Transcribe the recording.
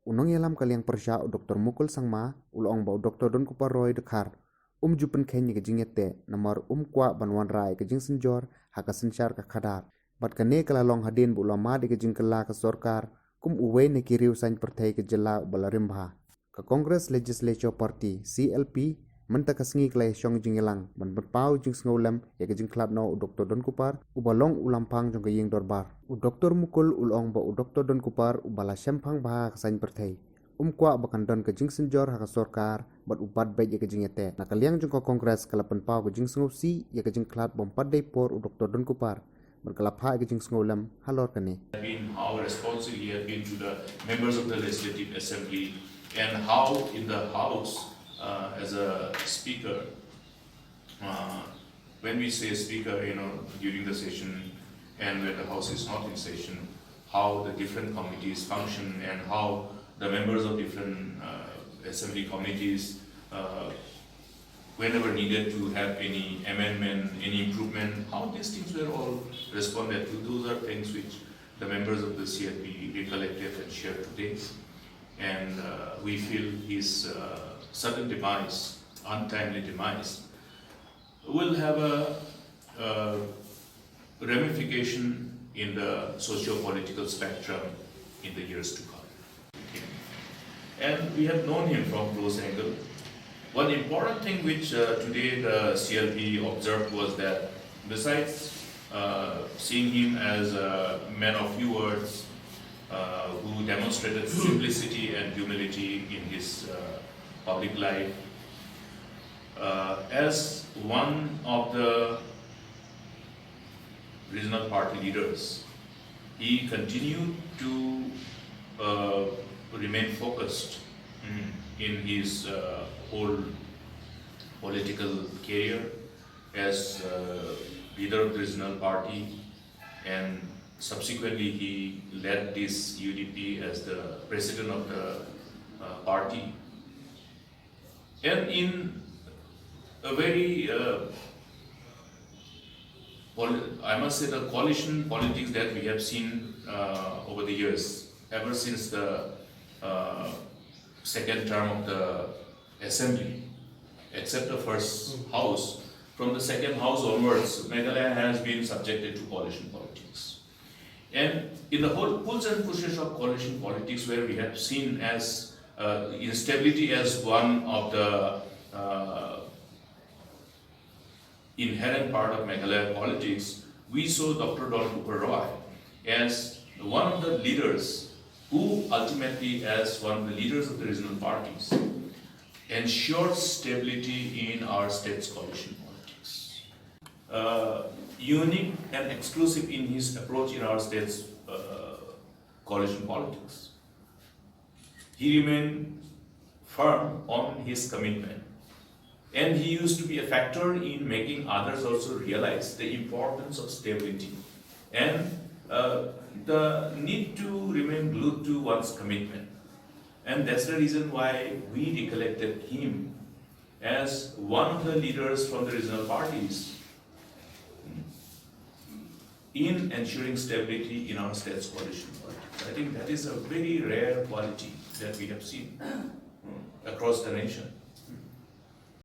unong yalam kaliang persya Dr. Mukul sangma ulong ba Dr. DONKUPAR Roy dekhar ju PYNKHEIN ke jingiateh nomor kwa banwan rai ke jing senjor haka sensyar ka khadar bat kane kala long hadin bu lama de ke jing kala ka sorkar uwe ne kiriu san perthai ke jela balarimba ka Congress Legislature Party CLP menta kasngi klai syong jingilang ban pau jing sngolam ya ke jing klab no Dr. DONKUPAR ubalong ulampang jong ke ying dorbar Dr. Mukul ulong ba Dr. DONKUPAR ubala syampang bah kasan perthai kwa bakan don ke jing senjor haka sorkar bat upat baik ya ke jing yate nakaliang jong ko Congress kala pau ke jing sngosi ya ke jing klab bompat dai por Dr. DONKUPAR berkelapa ke jing sngolam halor kane how responsive he has been to the members of the Legislative Assembly and how in the House as a speaker, when we say speaker, during the session and when the House is not in session, how the different committees function and how the members of different assembly committees, whenever needed to have any amendment, any improvement, how these things were all responded to. Those are things which the members of the CLP recollected and shared today. And we feel his sudden demise, untimely demise, will have a ramification in the socio-political spectrum in the years to come. And we have known him from close angle. One important thing which today the CLP observed was that besides seeing him as a man of few words, who demonstrated simplicity and humility in his public life, as one of the regional party leaders, he continued to remain focused in his whole political career as leader of the regional party, and subsequently he led this UDP as the president of the party. And in a very, I must say, the coalition politics that we have seen over the years, ever since the second term of the assembly, except the first house, from the second house onwards, Meghalaya has been subjected to coalition politics. And in the whole pulls and pushes of coalition politics, where we have seen as instability as one of the inherent part of Meghalaya politics, we saw Dr. DONKUPAR Roy as one of the leaders who ultimately, as one of the leaders of the regional parties, ensured stability in our state's coalition politics. Unique and exclusive in his approach in our state's coalition politics. He remained firm on his commitment, and he used to be a factor in making others also realize the importance of stability and the need to remain glued to one's commitment. And that's the reason why we recollected him as one of the leaders from the regional parties in ensuring stability in our state's coalition politics. I think that is a very rare quality that we have seen across the nation.